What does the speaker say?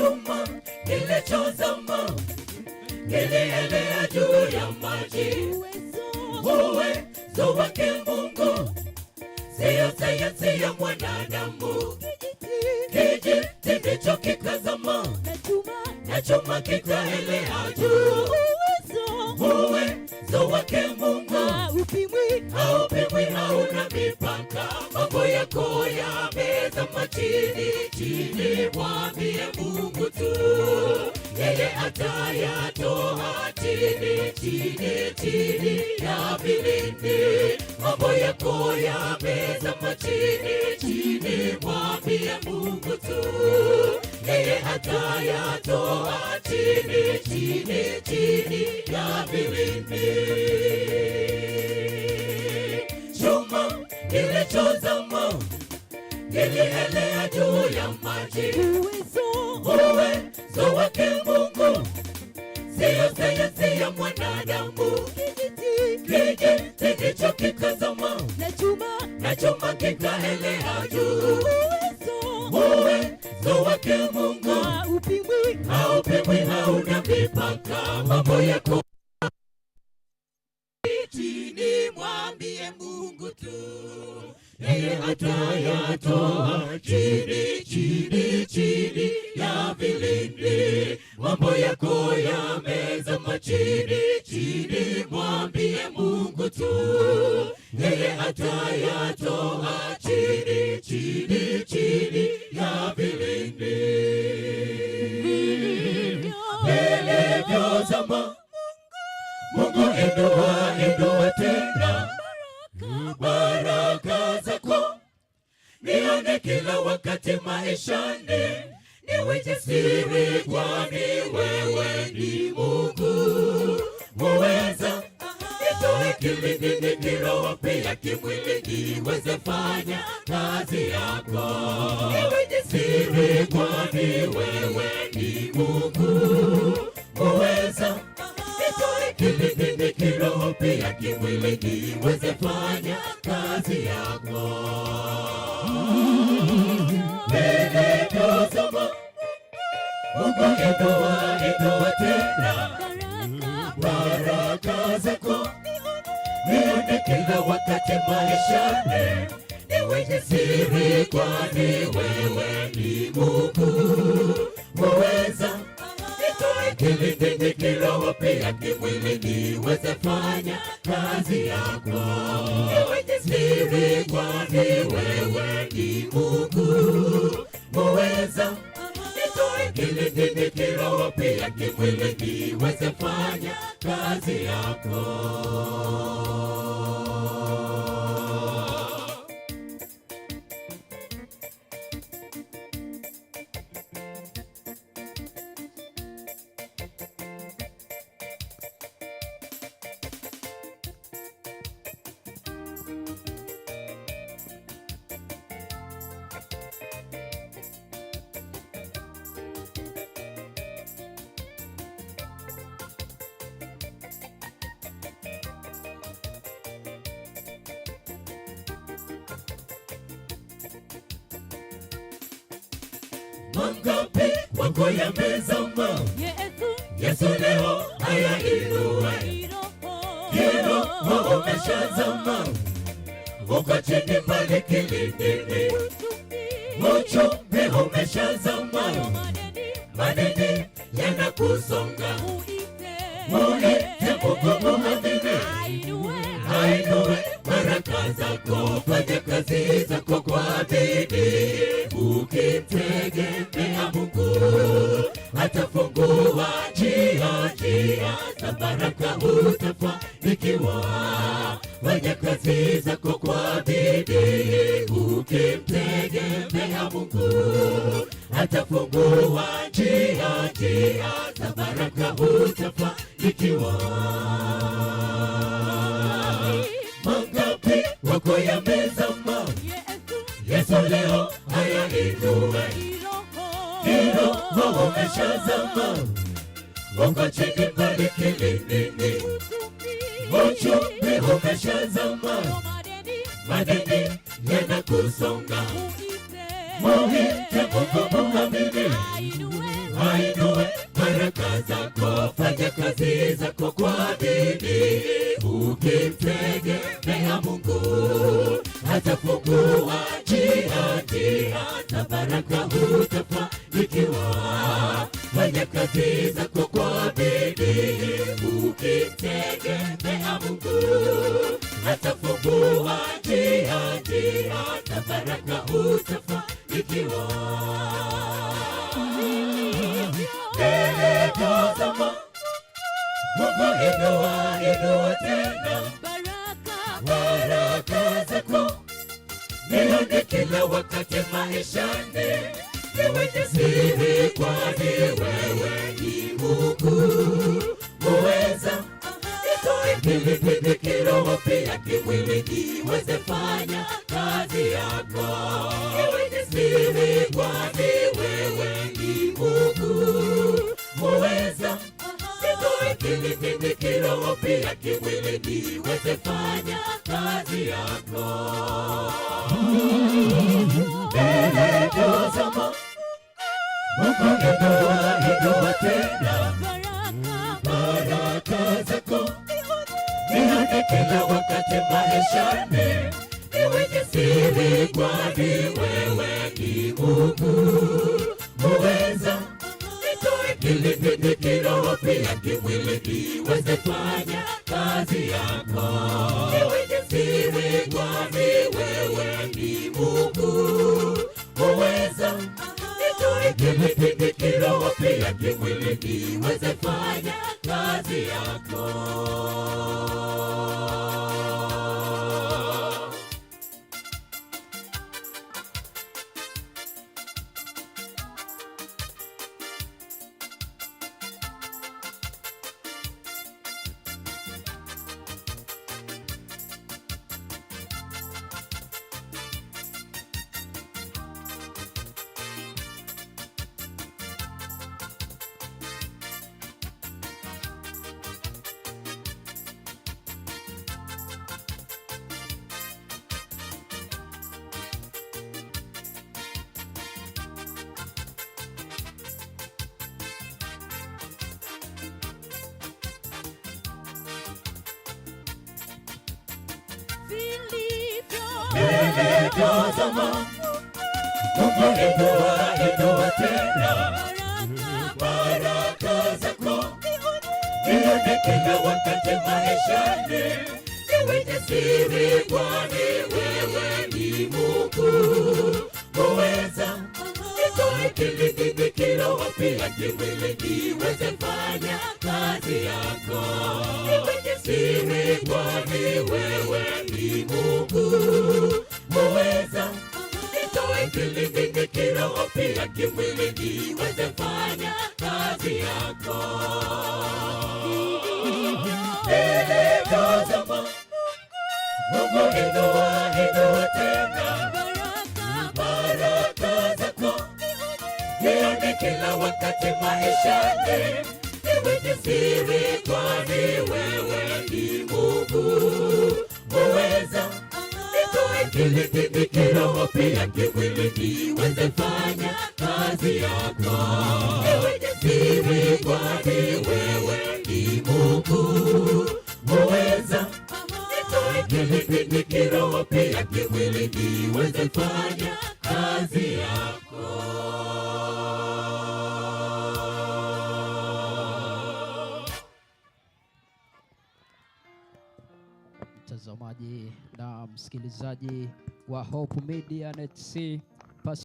chuma kilichozama kilielea juu ya maji. Uwezo wake Mungu sio sayansi ya mwanadamu. Kijiti ndicho kikazama na chuma kikaelea juu. Uwezo wake Mungu haupimwi, hauna mipaka. Mambo yako yamezama chini, mwambie Mungu tu, yeye atayatoa chini ya vilindi. Mambo yako yamezama chini, mwambie Mungu tu, yeye atayatoa chini ya vilindi. Chuma kilichozama kilielea juu ya maji. Uwezo wake Mungu sio sayansi ya mwanadamu. Kijiti ndicho kikazama na chuma kikaelea juu. Uwezo wake Mungu haupimwi, hauna mipaka. Mambo yako chini, mwambie Mungu tu, yeye atayatoa chini ya vilindi. Mambo yako yamezama chini, mwambie Mungu tu, yeye atayatoa chini ya vilindi. Vilivyozama Mungu inua tena baraka zako, nione kila wakati maishani, niwe jasiri kwani wewe ni Mungu muweza. Nitoe kilindini, kiroho pia kimwili, niweze fanya kazi yako, niwe jasiri kwani wewe ni Mungu muweza. Nitoe kilindini, kiroho pia kimwili, niweze fanya kazi yako. Vilivyozama Mungu inua tena baraka zako, nione kila wakati maishani, niwe jasiri kwani wewe ni Mungu muweza. Nitoe kilindini, kiroho pia kimwili, niweze fanya kazi yako, niwe jasiri kwani wewe ni Mungu muweza. Nitoe kilindini, kiroho pia kimwili, niweze fanya kazi yako. Mangapi wako yamezama, Yesu leo ayainue. Kiroho umeshazama, uko chini pale kilindini. Uchumi umeshazama, madeni yanakusonga. Muite Mungu, muamini, ainue baraka zako, fanya kazi zako kwa bidii. Ukimtegemea Mungu atafungua njia za baraka, utafanikiwa. Fanya kazi zako kwa bidii. Ukimtegemea Mungu atafungua njia za baraka, utafanikiwa. Mangapi wako yamezama, Yesu leo ayainue. Kiroho umeshazama, uko chini pale kilindini. Uchumi umeshazama, madeni yanakusonga. Muite Mungu, muamini, ainue baraka zako, fanya kazi zako kwa bidii, ukimtegemea Mungu atafungua njia na baraka utafanikiwa. Fanya kazi zako kwa bidii, ukimtegemea Mungu atafungua njia na baraka utafanikiwa. Tazama Mungu inua tena baraka zako, nione kila wakati maishani, niwe jasiri kwani wewe ni Mungu muweza. Nitoe pilipili kiroho pia kimwili, niweze fanya kazi yako, niwe jasiri kwani wewe ni Mungu muweza. Nitoe pilipili kiroho pia kimwili, niweze fanya kazi yako. Tazama Mungu inua tena baraka zako, nione kila wakati maishani, niwe jasiri kwani wewe ni Mungu muweza. Nitoe pilipili kiroho pia kimwili, niweze fanya kazi yako, niwe jasiri kwani wewe ni Mungu muweza. Nitoe pilipili kiroho pia kimwili, niweze fanya kazi yako. Tazama Mungu inua tena baraka zako, nione kila wakati maishani, niwe jasiri kwani wewe ni Mungu muweza. Nitoe pilipili kiroho pia kimwili, niweze fanya kazi yako, niwe jasiri kwani wewe ni Mungu muweza. Nitoe pilipili kiroho pia kimwili, niweze fanya kazi yako. Tazama Mungu inua tena baraka zako, nione kila wakati maishani, niwe jasiri kwani wewe ni Mungu muweza. Nitoe pilipili kiroho pia kimwili, niweze fanya kazi yako, niwe jasiri kwani wewe ni Mungu muweza. Nitoe pilipili kiroho pia kimwili, niweze fanya kazi yako. Mtazamaji na msikilizaji wa Hope Media NTC,